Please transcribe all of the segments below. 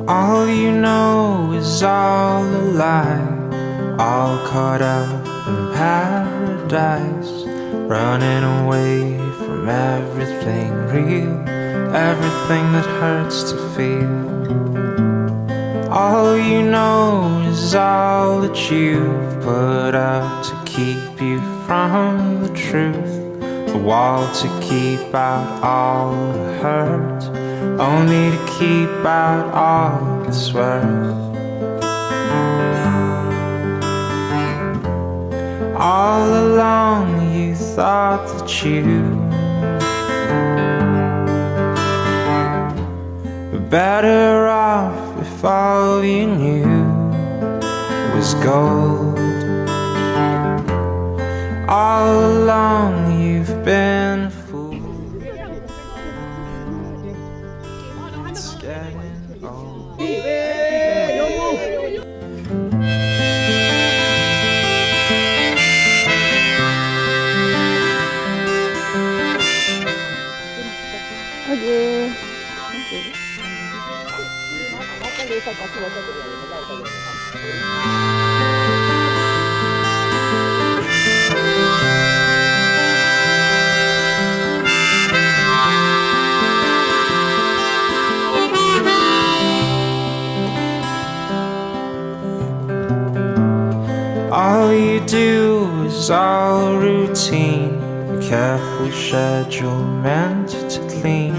All you know is all a lie, all caught up in paradise, running away from everything real, everything that hurts to feel. All you know is all that you've put up to keep you from the truth, a wall to keep out all the hurt, only to keep out all that's worth. All along you thought that you were better off if all you knew was gold. All along you've been a fool. It's getting old. Okay. All you do is all routine, a careful schedule meant to clean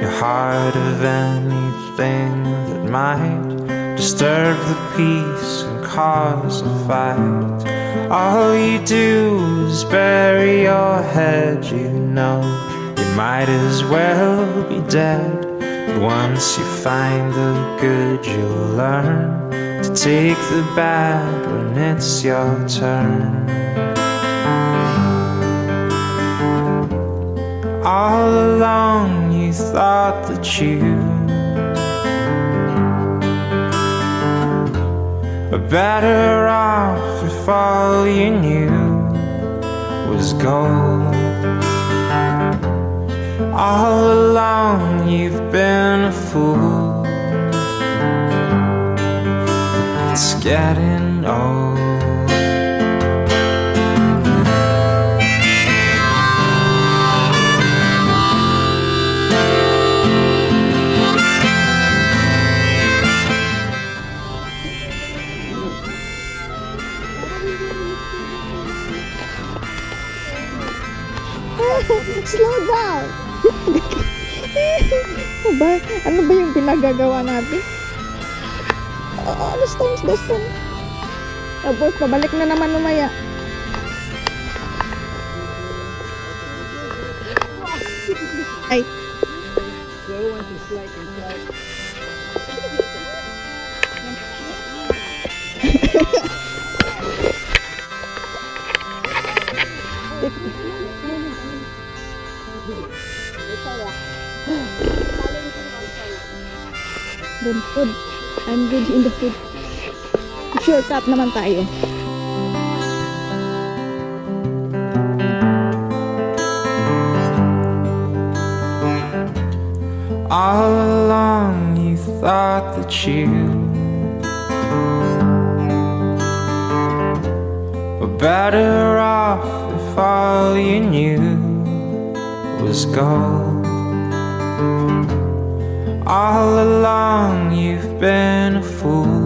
your heart of anything that might disturb the peace and cause a fight. All you do is bury your head, you know you might as well be dead. But once you find the good, you'll learn to take the bad when it's your turn. All along you thought that you were better off if all you knew was gold. All along you've been a fool. It's getting old. Slow down. Ano ba yung pinagagawa natin? Dastan. Tapos, pabalik na naman mamaya. Ay. Don't food. I'm good in the food. Shortcut naman tayo. All along you thought that you were better off if all you knew was gold. All along you've been a fool.